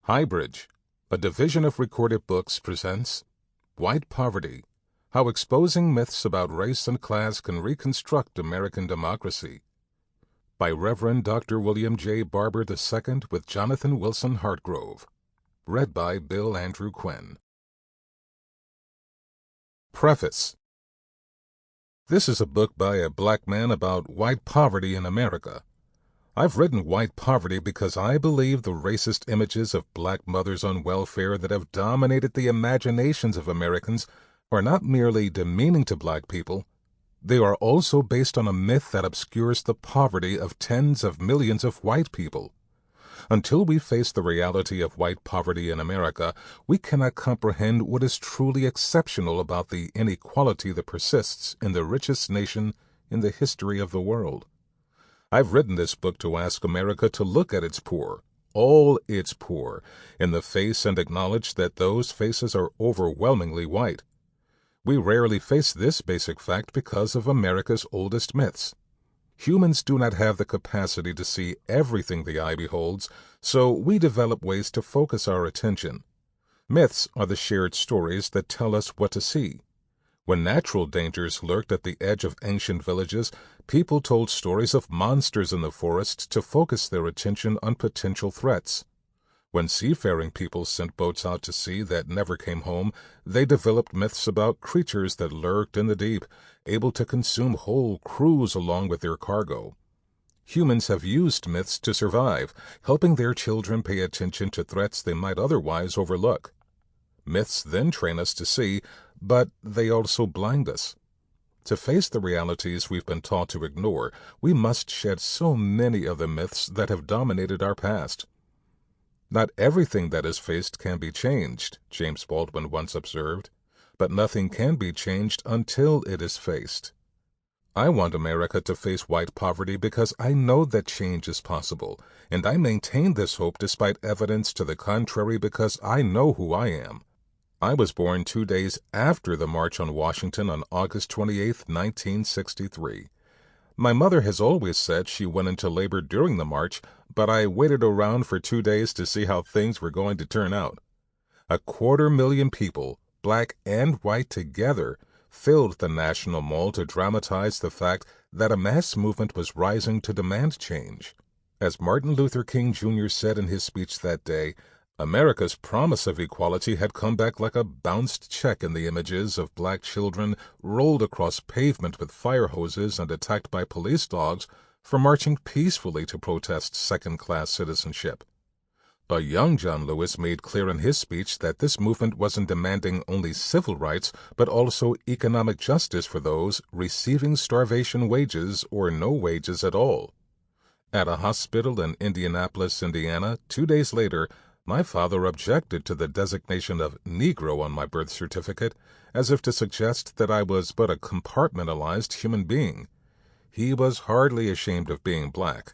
Highbridge, a division of Recorded Books, presents White Poverty, How Exposing Myths About Race and Class Can Reconstruct American Democracy, by Reverend Dr. William J. Barber II with Jonathan Wilson Hartgrove. Read by Bill Andrew Quinn. Preface. This is a book by a black man about white poverty in America. I've written White Poverty because I believe the racist images of black mothers on welfare that have dominated the imaginations of Americans are not merely demeaning to black people. They are also based on a myth that obscures the poverty of tens of millions of white people. Until we face the reality of white poverty in America, we cannot comprehend what is truly exceptional about the inequality that persists in the richest nation in the history of the world. I've written this book to ask America to look at its poor, all its poor, in the face and acknowledge that those faces are overwhelmingly white. We rarely face this basic fact because of America's oldest myths. Humans do not have the capacity to see everything the eye beholds, so we develop ways to focus our attention. Myths are the shared stories that tell us what to see. When natural dangers lurked at the edge of ancient villages, people told stories of monsters in the forest to focus their attention on potential threats. When seafaring people sent boats out to sea that never came home, they developed myths about creatures that lurked in the deep, able to consume whole crews along with their cargo. Humans have used myths to survive, helping their children pay attention to threats they might otherwise overlook. Myths then train us to see, but they also blind us. To face the realities we've been taught to ignore, we must shed so many of the myths that have dominated our past. Not everything that is faced can be changed, James Baldwin once observed, but nothing can be changed until it is faced. I want America to face white poverty because I know that change is possible, and I maintain this hope despite evidence to the contrary because I know who I am. I was born 2 days after the March on Washington on August 28, 1963. My mother has always said she went into labor during the march, but I waited around for 2 days to see how things were going to turn out. 250,000 people, black and white together, filled the National Mall to dramatize the fact that a mass movement was rising to demand change. As Martin Luther King Jr. said in his speech that day, America's promise of equality had come back like a bounced check in the images of black children rolled across pavement with fire hoses and attacked by police dogs for marching peacefully to protest second-class citizenship. A young John Lewis made clear in his speech that this movement wasn't demanding only civil rights, but also economic justice for those receiving starvation wages or no wages at all. At a hospital in Indianapolis, Indiana, 2 days later, my father objected to the designation of Negro on my birth certificate, as if to suggest that I was but a compartmentalized human being. He was hardly ashamed of being black.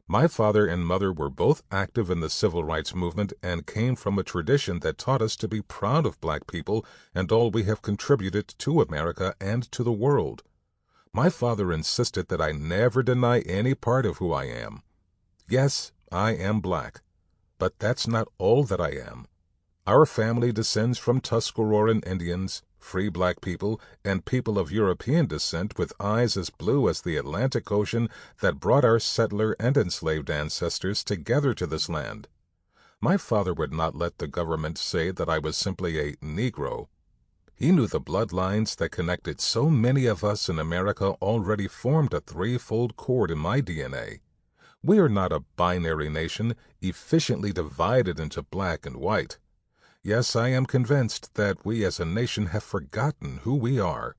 My father and mother were both active in the civil rights movement and came from a tradition that taught us to be proud of black people and all we have contributed to America and to the world. My father insisted that I never deny any part of who I am. Yes, I am black. But that's not all that I am. Our family descends from Tuscaroran Indians, free black people, and people of European descent with eyes as blue as the Atlantic Ocean that brought our settler and enslaved ancestors together to this land. My father would not let the government say that I was simply a Negro. He knew the bloodlines that connected so many of us in America already formed a threefold cord in my DNA. We are not a binary nation, efficiently divided into black and white. Yes, I am convinced that we as a nation have forgotten who we are.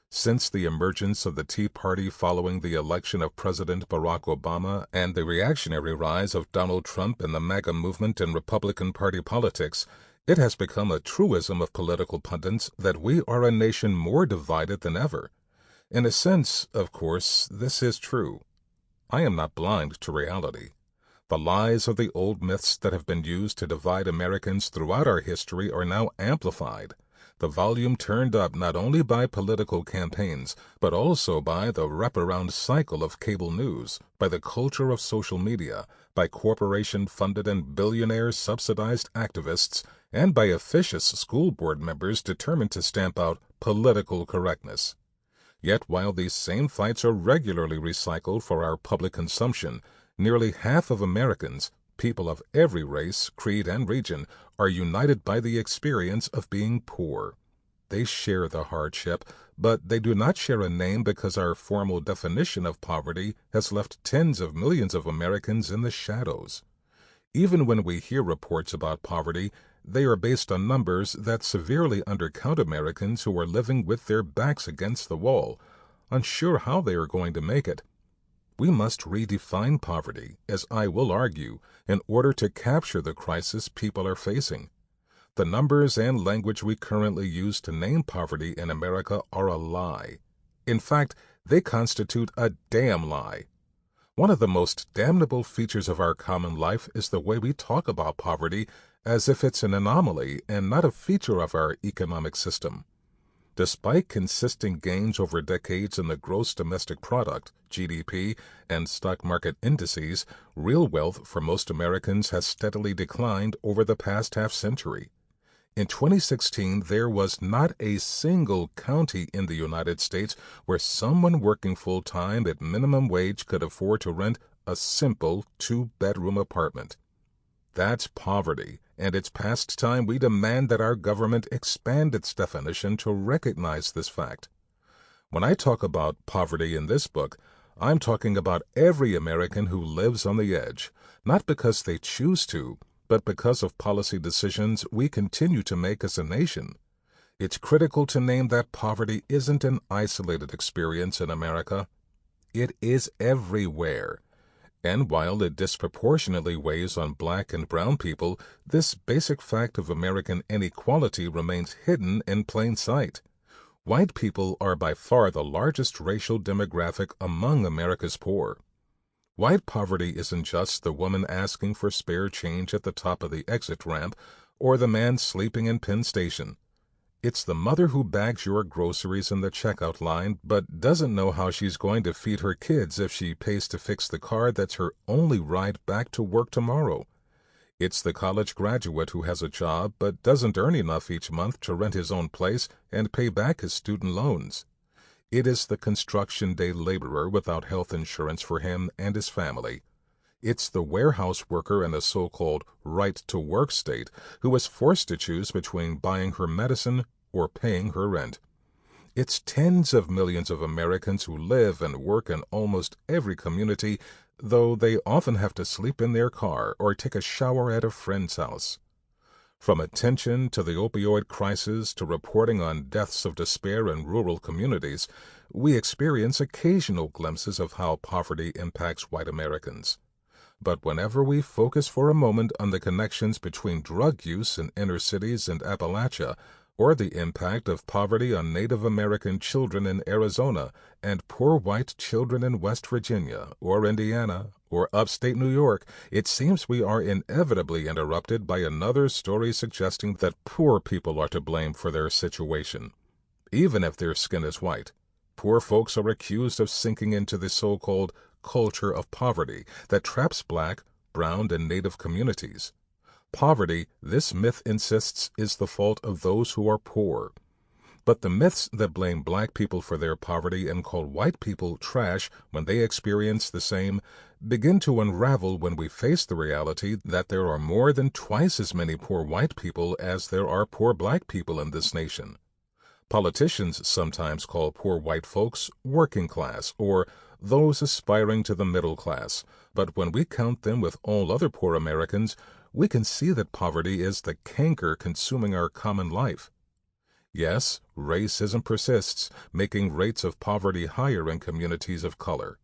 Since the emergence of the Tea Party following the election of President Barack Obama and the reactionary rise of Donald Trump and the MAGA movement in Republican Party politics, it has become a truism of political pundits that we are a nation more divided than ever. In a sense, of course, this is true. I am not blind to reality. The lies of the old myths that have been used to divide Americans throughout our history are now amplified. the volume turned up not only by political campaigns, but also by the wraparound cycle of cable news, by the culture of social media, by corporation-funded and billionaire-subsidized activists, and by officious school board members determined to stamp out political correctness. Yet while these same fights are regularly recycled for our public consumption, nearly half of Americans, people of every race, creed, and region, are united by the experience of being poor. They share the hardship, but they do not share a name because our formal definition of poverty has left tens of millions of Americans in the shadows. Even when we hear reports about poverty, they are based on numbers that severely undercount Americans who are living with their backs against the wall, unsure how they are going to make it. We must redefine poverty, as I will argue, in order to capture the crisis people are facing. The numbers and language we currently use to name poverty in America are a lie. In fact, they constitute a damn lie. One of the most damnable features of our common life is the way we talk about poverty as if it's an anomaly and not a feature of our economic system. Despite consistent gains over decades in the gross domestic product, GDP, and stock market indices, real wealth for most Americans has steadily declined over the past half-century. In 2016, there was not a single county in the United States where someone working full-time at minimum wage could afford to rent a simple two-bedroom apartment. That's poverty, and it's past time we demand that our government expand its definition to recognize this fact. When I talk about poverty in this book, I'm talking about every American who lives on the edge, not because they choose to, but because of policy decisions we continue to make as a nation. It's critical to name that poverty isn't an isolated experience in America. It is everywhere. And while it disproportionately weighs on black and brown people, this basic fact of American inequality remains hidden in plain sight. White people are by far the largest racial demographic among America's poor. White poverty isn't just the woman asking for spare change at the top of the exit ramp or the man sleeping in Penn Station. It's the mother who bags your groceries in the checkout line but doesn't know how she's going to feed her kids if she pays to fix the car that's her only ride back to work tomorrow. It's the college graduate who has a job but doesn't earn enough each month to rent his own place and pay back his student loans. It is the construction day laborer without health insurance for him and his family. It's the warehouse worker in a so-called right-to-work state who is forced to choose between buying her medicine or paying her rent. It's tens of millions of Americans who live and work in almost every community, though they often have to sleep in their car or take a shower at a friend's house. From attention to the opioid crisis to reporting on deaths of despair in rural communities, we experience occasional glimpses of how poverty impacts white Americans. But whenever we focus for a moment on the connections between drug use in inner cities and Appalachia, or the impact of poverty on Native American children in Arizona and poor white children in West Virginia or Indiana or upstate New York, it seems we are inevitably interrupted by another story suggesting that poor people are to blame for their situation. Even if their skin is white, poor folks are accused of sinking into the so-called culture of poverty that traps black, brown, and Native communities. Poverty, this myth insists, is the fault of those who are poor. But the myths that blame black people for their poverty and call white people trash when they experience the same begin to unravel when we face the reality that there are more than twice as many poor white people as there are poor black people in this nation. Politicians sometimes call poor white folks working class or those aspiring to the middle class, but when we count them with all other poor Americans, we can see that poverty is the canker consuming our common life. Yes, racism persists, making rates of poverty higher in communities of color.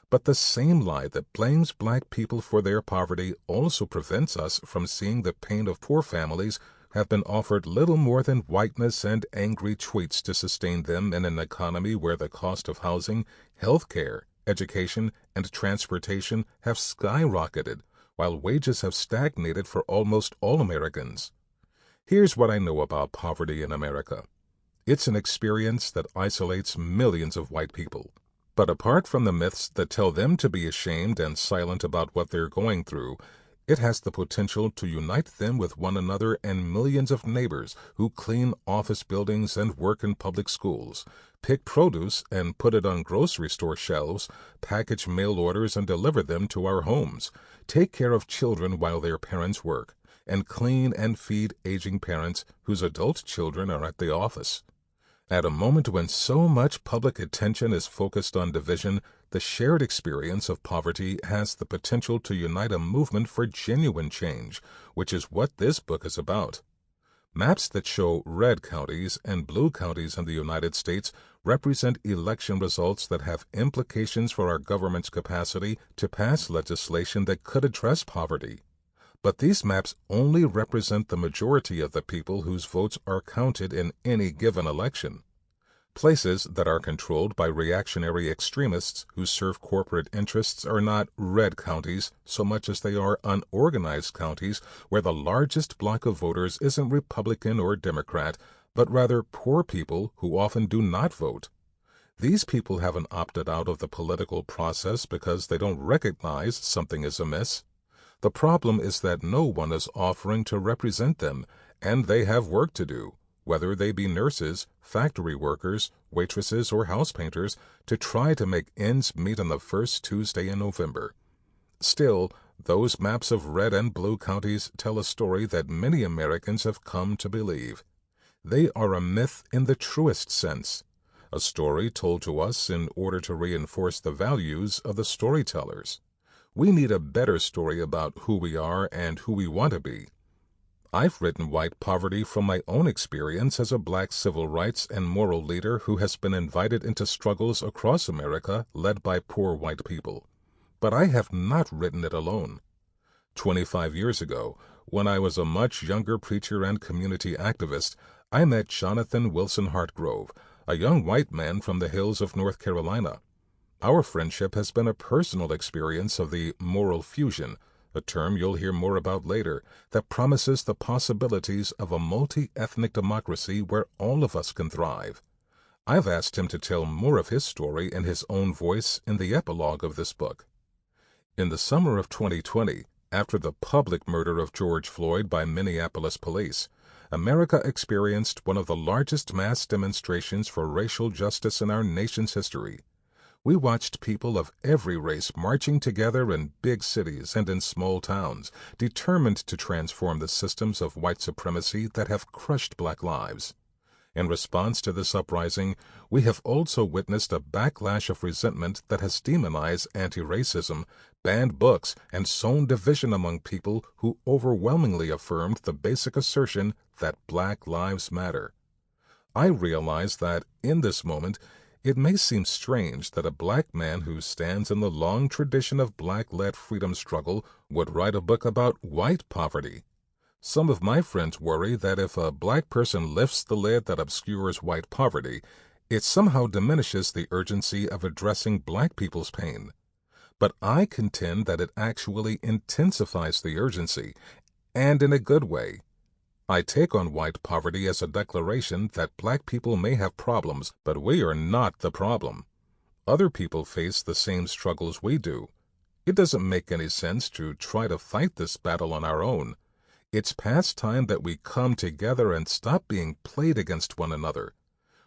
But the same lie that blames black people for their poverty also prevents us from seeing the pain of poor families have been offered little more than whiteness and angry tweets to sustain them in an economy where the cost of housing, health care, education, and transportation have skyrocketed, while wages have stagnated for almost all Americans. Here's what I know about poverty in America. It's an experience that isolates millions of white people. But apart from the myths that tell them to be ashamed and silent about what they're going through, it has the potential to unite them with one another and millions of neighbors who clean office buildings and work in public schools, pick produce and put it on grocery store shelves, package mail orders and deliver them to our homes, take care of children while their parents work, and clean and feed aging parents whose adult children are at the office. At a moment when so much public attention is focused on division, the shared experience of poverty has the potential to unite a movement for genuine change, which is what this book is about. Maps that show red counties and blue counties in the United States represent election results that have implications for our government's capacity to pass legislation that could address poverty. But these maps only represent the majority of the people whose votes are counted in any given election. Places that are controlled by reactionary extremists who serve corporate interests are not red counties so much as they are unorganized counties where the largest block of voters isn't Republican or Democrat, but rather poor people who often do not vote. These people haven't opted out of the political process because they don't recognize something is amiss. The problem is that no one is offering to represent them, and they have work to do, whether they be nurses, factory workers, waitresses, or house painters, to try to make ends meet on the first Tuesday in November. Still, those maps of red and blue counties tell a story that many Americans have come to believe. They are a myth in the truest sense, a story told to us in order to reinforce the values of the storytellers. We need a better story about who we are and who we want to be. I've written white poverty from my own experience as a black civil rights and moral leader who has been invited into struggles across America led by poor white people. But I have not written it alone. 25 years ago, when I was a much younger preacher and community activist, I met Jonathan Wilson Hartgrove, a young white man from the hills of North Carolina. Our friendship has been a personal experience of the moral fusion, a term you'll hear more about later, that promises the possibilities of a multi-ethnic democracy where all of us can thrive. I've asked him to tell more of his story in his own voice in the epilogue of this book. In the summer of 2020, after the public murder of George Floyd by Minneapolis police, America experienced one of the largest mass demonstrations for racial justice in our nation's history. We watched people of every race marching together in big cities and in small towns, determined to transform the systems of white supremacy that have crushed black lives. In response to this uprising, we have also witnessed a backlash of resentment that has demonized anti-racism, banned books, and sown division among people who overwhelmingly affirmed the basic assertion that Black Lives Matter. I realize that, in this moment, it may seem strange that a black man who stands in the long tradition of black-led freedom struggle would write a book about white poverty. Some of my friends worry that if a black person lifts the lid that obscures white poverty, it somehow diminishes the urgency of addressing black people's pain. But I contend that it actually intensifies the urgency, and in a good way. I take on white poverty as a declaration that black people may have problems, but we are not the problem. Other people face the same struggles we do. It doesn't make any sense to try to fight this battle on our own. It's past time that we come together and stop being played against one another.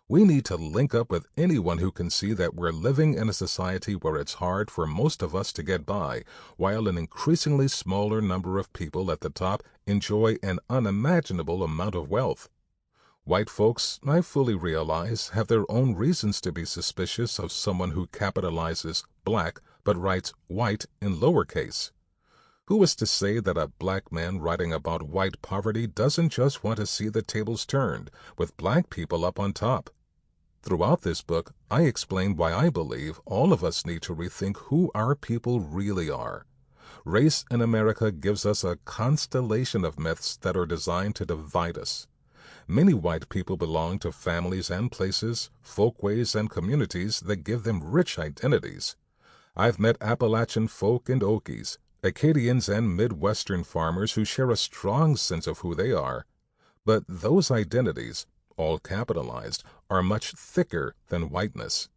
We need to link up with anyone who can see that we're living in a society where it's hard for most of us to get by, while an increasingly smaller number of people at the top enjoy an unimaginable amount of wealth. White folks, I fully realize, have their own reasons to be suspicious of someone who capitalizes black but writes white in lowercase. Who is to say that a black man writing about white poverty doesn't just want to see the tables turned, with black people up on top? Throughout this book, I explain why I believe all of us need to rethink who our people really are. Race in America gives us a constellation of myths that are designed to divide us. Many white people belong to families and places, folkways and communities that give them rich identities. I've met Appalachian folk and Okies, Acadians and Midwestern farmers who share a strong sense of who they are. But those identities, all capitalized, are much thicker than whiteness.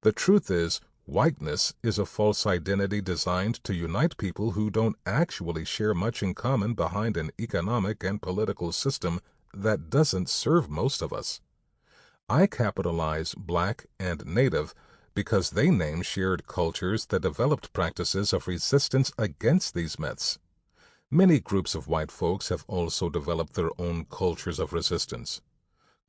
The truth is, whiteness is a false identity designed to unite people who don't actually share much in common behind an economic and political system that doesn't serve most of us. I capitalize Black and Native because they name shared cultures that developed practices of resistance against these myths. Many groups of white folks have also developed their own cultures of resistance.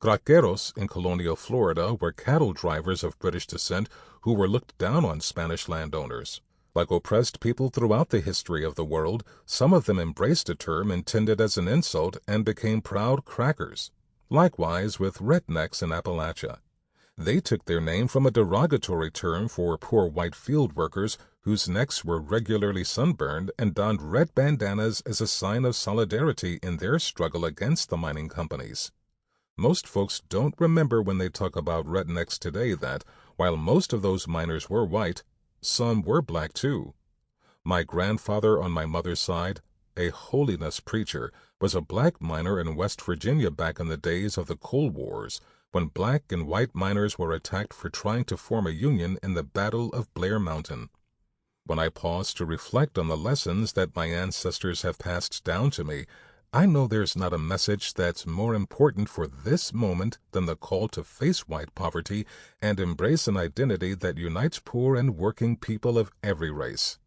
Craqueros in colonial Florida were cattle drivers of British descent who were looked down on Spanish landowners. Like oppressed people throughout the history of the world, some of them embraced a term intended as an insult and became proud crackers. Likewise with rednecks in Appalachia. They took their name from a derogatory term for poor white field workers whose necks were regularly sunburned and donned red bandanas as a sign of solidarity in their struggle against the mining companies. Most folks don't remember when they talk about rednecks today that, while most of those miners were white, some were black too. My grandfather on my mother's side, a holiness preacher, was a black miner in West Virginia back in the days of the Coal Wars, when black and white miners were attacked for trying to form a union in the Battle of Blair Mountain. When I pause to reflect on the lessons that my ancestors have passed down to me, I know there's not a message that's more important for this moment than the call to face white poverty and embrace an identity that unites poor and working people of every race.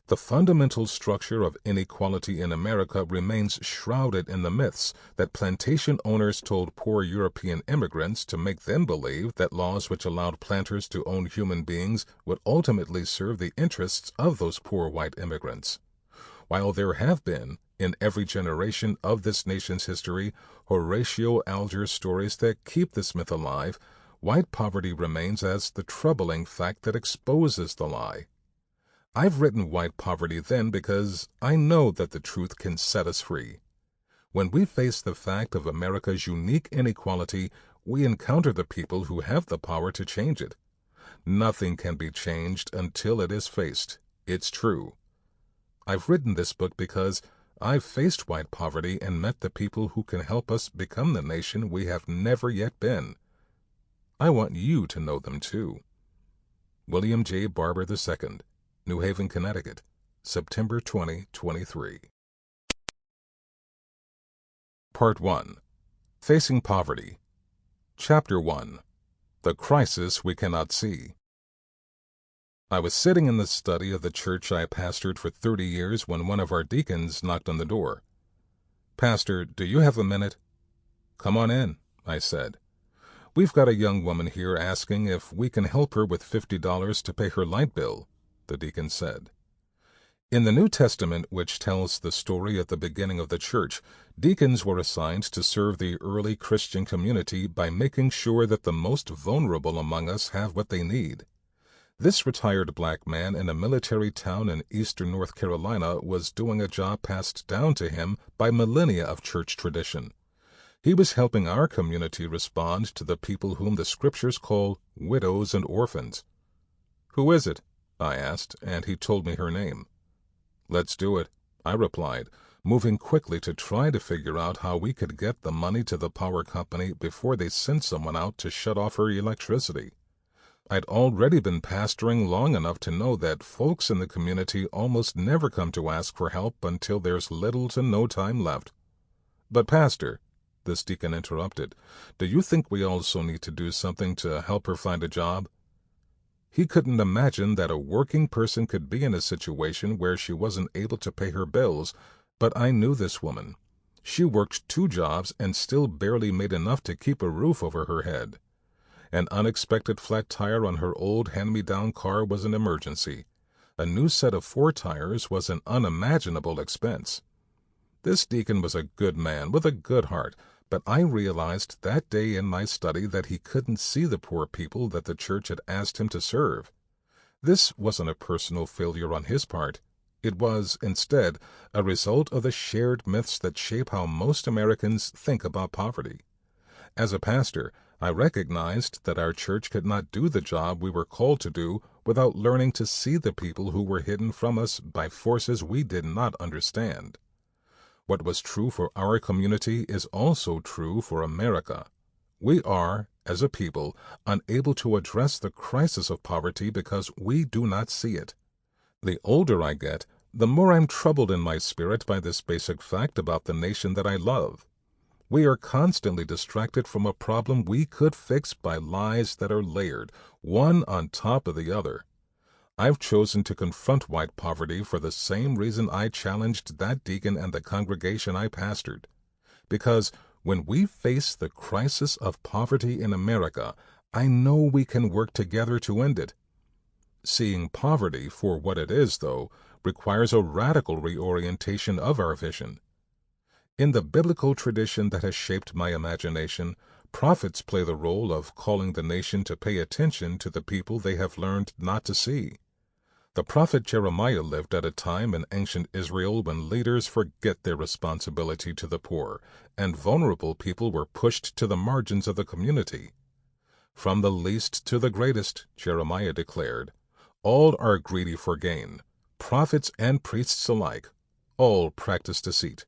The fundamental structure of inequality in America remains shrouded in the myths that plantation owners told poor European immigrants to make them believe that laws which allowed planters to own human beings would ultimately serve the interests of those poor white immigrants. While there have been, in every generation of this nation's history, Horatio Alger stories that keep this myth alive, white poverty remains as the troubling fact that exposes the lie. I've written White Poverty then because I know that the truth can set us free. When we face the fact of America's unique inequality, we encounter the people who have the power to change it. Nothing can be changed until it is faced. It's true. I've written this book because I've faced white poverty and met the people who can help us become the nation we have never yet been. I want you to know them too. William J. Barber II, New Haven, Connecticut, September 2023. Part 1. Facing Poverty. Chapter 1. The Crisis We Cannot See. I was sitting in the study of the church I pastored for 30 years when one of our deacons knocked on the door. "Pastor, do you have a minute?" "Come on in," I said. "We've got a young woman here asking if we can help her with $50 to pay her light bill," the deacon said. In the New Testament, which tells the story at the beginning of the church, deacons were assigned to serve the early Christian community by making sure that the most vulnerable among us have what they need. This retired black man in a military town in eastern North Carolina was doing a job passed down to him by millennia of church tradition. He was helping our community respond to the people whom the scriptures call widows and orphans. "Who is it?" I asked, and he told me her name. "Let's do it," I replied, moving quickly to try to figure out how we could get the money to the power company before they sent someone out to shut off her electricity. I'd already been pastoring long enough to know that folks in the community almost never come to ask for help until there's little to no time left. "But Pastor," this deacon interrupted, "do you think we also need to do something to help her find a job?" He couldn't imagine that a working person could be in a situation where she wasn't able to pay her bills, but I knew this woman. She worked 2 jobs and still barely made enough to keep a roof over her head. An unexpected flat tire on her old hand-me-down car was an emergency. A new set of 4 tires was an unimaginable expense. This deacon was a good man with a good heart, but I realized that day in my study that he couldn't see the poor people that the church had asked him to serve. This wasn't a personal failure on his part. It was, instead, a result of the shared myths that shape how most Americans think about poverty. As a pastor, I recognized that our church could not do the job we were called to do without learning to see the people who were hidden from us by forces we did not understand. What was true for our community is also true for America. We are, as a people, unable to address the crisis of poverty because we do not see it. The older I get, the more I'm troubled in my spirit by this basic fact about the nation that I love. We are constantly distracted from a problem we could fix by lies that are layered, one on top of the other. I've chosen to confront white poverty for the same reason I challenged that deacon and the congregation I pastored. Because when we face the crisis of poverty in America, I know we can work together to end it. Seeing poverty for what it is, though, requires a radical reorientation of our vision. In the biblical tradition that has shaped my imagination, prophets play the role of calling the nation to pay attention to the people they have learned not to see. The prophet Jeremiah lived at a time in ancient Israel when leaders forget their responsibility to the poor, and vulnerable people were pushed to the margins of the community. From the least to the greatest, Jeremiah declared, all are greedy for gain, prophets and priests alike, all practice deceit.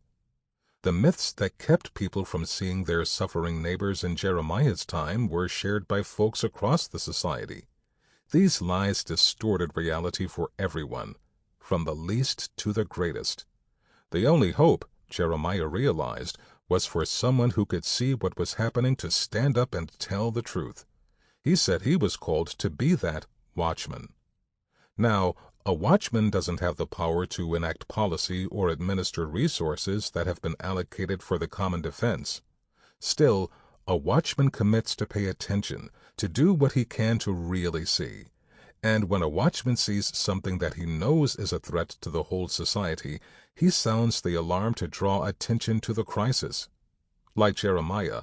The myths that kept people from seeing their suffering neighbors in Jeremiah's time were shared by folks across the society. These lies distorted reality for everyone, from the least to the greatest. The only hope, Jeremiah realized, was for someone who could see what was happening to stand up and tell the truth. He said he was called to be that watchman. Now, a watchman doesn't have the power to enact policy or administer resources that have been allocated for the common defense. Still, a watchman commits to pay attention, to do what he can to really see. And when a watchman sees something that he knows is a threat to the whole society, he sounds the alarm to draw attention to the crisis. Like Jeremiah,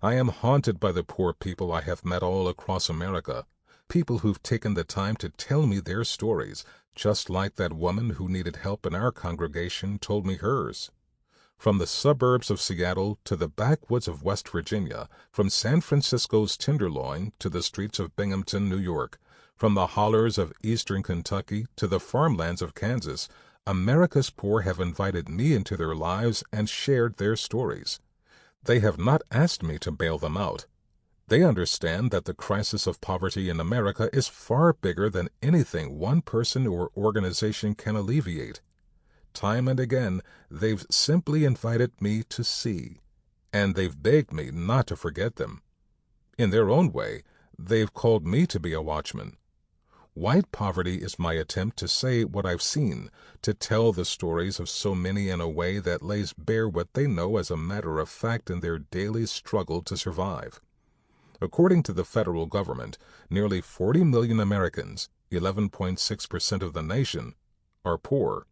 I am haunted by the poor people I have met all across America, people who've taken the time to tell me their stories, just like that woman who needed help in our congregation told me hers. From the suburbs of Seattle to the backwoods of West Virginia, from San Francisco's Tenderloin to the streets of Binghamton, New York, from the hollers of eastern Kentucky to the farmlands of Kansas, America's poor have invited me into their lives and shared their stories. They have not asked me to bail them out. They understand that the crisis of poverty in America is far bigger than anything one person or organization can alleviate. Time and again, they've simply invited me to see, and they've begged me not to forget them. In their own way, they've called me to be a watchman. White poverty is my attempt to say what I've seen, to tell the stories of so many in a way that lays bare what they know as a matter of fact in their daily struggle to survive. According to the federal government, nearly 40 million Americans, 11.6% of the nation, are poor.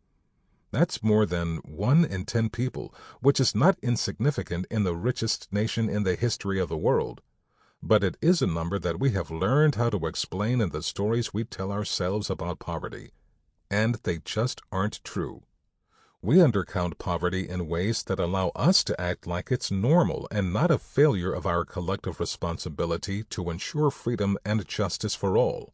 That's more than 1 in 10 people, which is not insignificant in the richest nation in the history of the world. But it is a number that we have learned how to explain in the stories we tell ourselves about poverty. And they just aren't true. We undercount poverty in ways that allow us to act like it's normal and not a failure of our collective responsibility to ensure freedom and justice for all.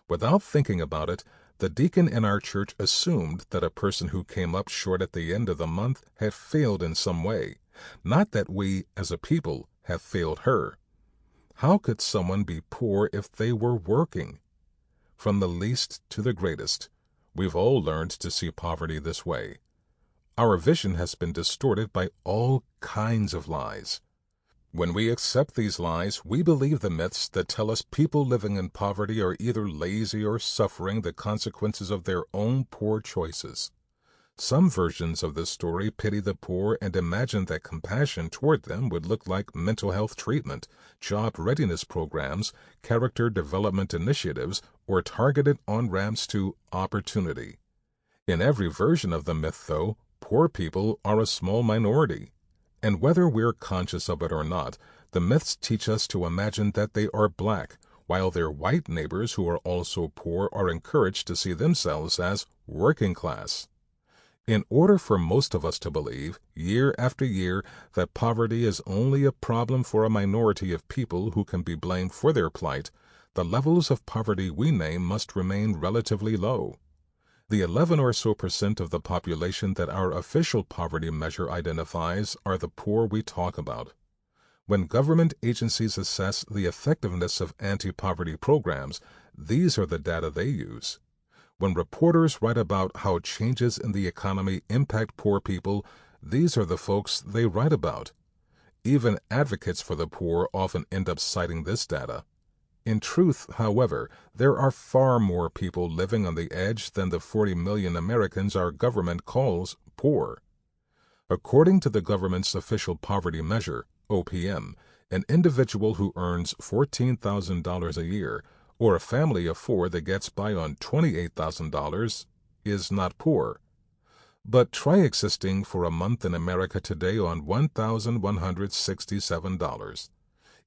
Without thinking about it, the deacon in our church assumed that a person who came up short at the end of the month had failed in some way, not that we, as a people, have failed her. How could someone be poor if they were working? From the least to the greatest, we've all learned to see poverty this way. Our vision has been distorted by all kinds of lies. When we accept these lies, we believe the myths that tell us people living in poverty are either lazy or suffering the consequences of their own poor choices. Some versions of this story pity the poor and imagine that compassion toward them would look like mental health treatment, job readiness programs, character development initiatives, or targeted on-ramps to opportunity. In every version of the myth, though, poor people are a small minority. And whether we're conscious of it or not, the myths teach us to imagine that they are black, while their white neighbors who are also poor are encouraged to see themselves as working class. In order for most of us to believe, year after year, that poverty is only a problem for a minority of people who can be blamed for their plight, the levels of poverty we name must remain relatively low. The 11 or so % of the population that our official poverty measure identifies are the poor we talk about. When government agencies assess the effectiveness of anti-poverty programs, these are the data they use. When reporters write about how changes in the economy impact poor people, these are the folks they write about. Even advocates for the poor often end up citing this data. In truth, however, there are far more people living on the edge than the 40 million Americans our government calls poor. According to the government's official poverty measure, OPM, an individual who earns $14,000 a year, or a family of 4 that gets by on $28,000, is not poor. But try existing for a month in America today on $1,167.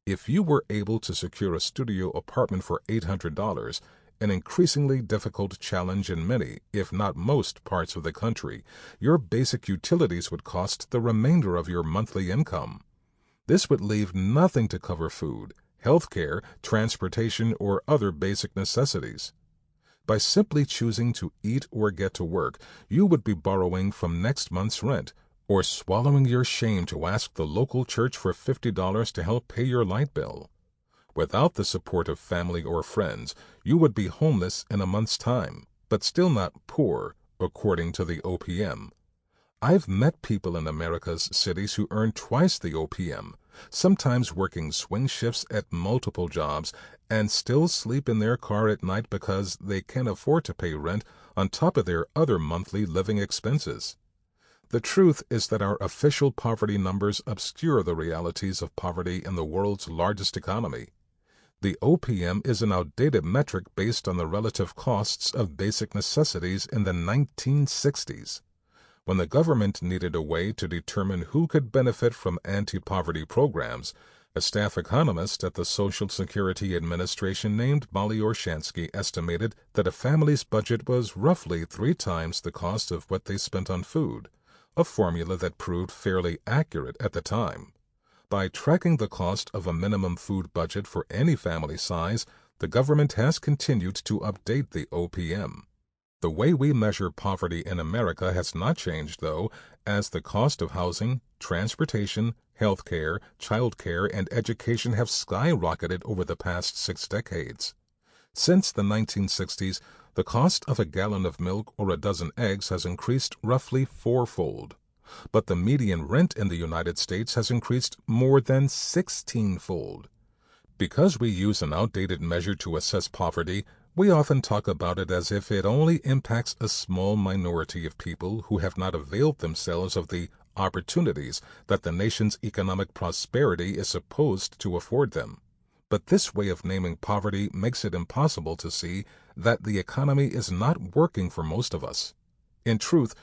If you were able to secure a studio apartment for $800, an increasingly difficult challenge in many, if not most, parts of the country, your basic utilities would cost the remainder of your monthly income. This would leave nothing to cover food, health care, transportation, or other basic necessities. By simply choosing to eat or get to work, you would be borrowing from next month's rent, or swallowing your shame to ask the local church for $50 to help pay your light bill. Without the support of family or friends, you would be homeless in a month's time, but still not poor, according to the OPM. I've met people in America's cities who earn twice the OPM, sometimes working swing shifts at multiple jobs, and still sleep in their car at night because they can't afford to pay rent on top of their other monthly living expenses. The truth is that our official poverty numbers obscure the realities of poverty in the world's largest economy. The OPM is an outdated metric based on the relative costs of basic necessities in the 1960s. When the government needed a way to determine who could benefit from anti-poverty programs, a staff economist at the Social Security Administration named Molly Orshansky estimated that a family's budget was roughly 3 times the cost of what they spent on food, a formula that proved fairly accurate at the time. By tracking the cost of a minimum food budget for any family size, the government has continued to update the OPM. The way we measure poverty in America has not changed, though, as the cost of housing, transportation, health care, child care, and education have skyrocketed over the past 6 decades. Since the 1960s, the cost of a gallon of milk or a dozen eggs has increased roughly 4-fold. But the median rent in the United States has increased more than 16-fold. Because we use an outdated measure to assess poverty, we often talk about it as if it only impacts a small minority of people who have not availed themselves of the opportunities that the nation's economic prosperity is supposed to afford them. But this way of naming poverty makes it impossible to see that the economy is not working for most of us. In truth,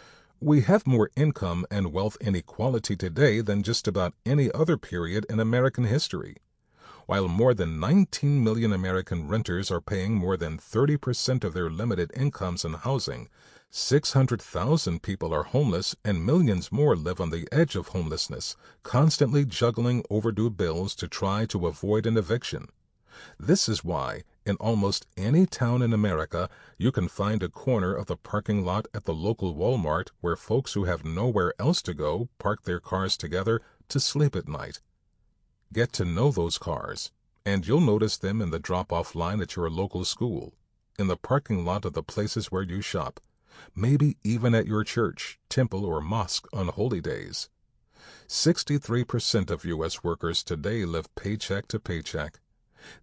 we have more income and wealth inequality today than just about any other period in American history. While more than 19 million American renters are paying more than 30% of their limited incomes in housing, 600,000 people are homeless and millions more live on the edge of homelessness, constantly juggling overdue bills to try to avoid an eviction. This is why, in almost any town in America, you can find a corner of the parking lot at the local Walmart where folks who have nowhere else to go park their cars together to sleep at night. Get to know those cars, and you'll notice them in the drop-off line at your local school, in the parking lot of the places where you shop, maybe even at your church, temple, or mosque on holy days. 63% of U.S. workers today live paycheck to paycheck.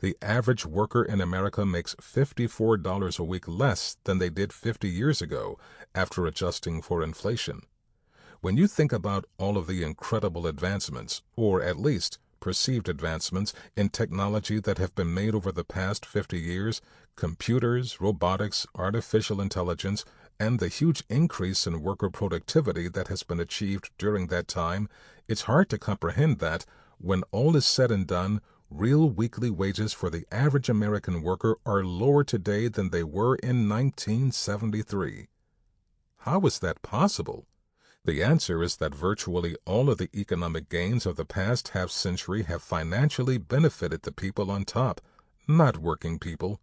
The average worker in America makes $54 a week less than they did 50 years ago after adjusting for inflation. When you think about all of the incredible advancements, or at least perceived advancements in technology that have been made over the past 50 years, computers, robotics, artificial intelligence, and the huge increase in worker productivity that has been achieved during that time, it's hard to comprehend that, when all is said and done, real weekly wages for the average American worker are lower today than they were in 1973. How is that possible? The answer is that virtually all of the economic gains of the past half-century have financially benefited the people on top, not working people.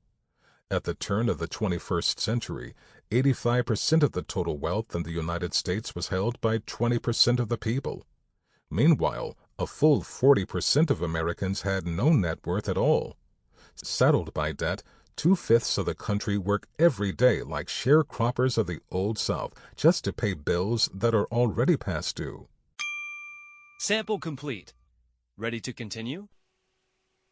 At the turn of the 21st century, 85% of the total wealth in the United States was held by 20% of the people. Meanwhile, a full 40% of Americans had no net worth at all. Saddled by debt, 2/5 of the country work every day like sharecroppers of the Old South just to pay bills that are already past due. Sample complete. Ready to continue?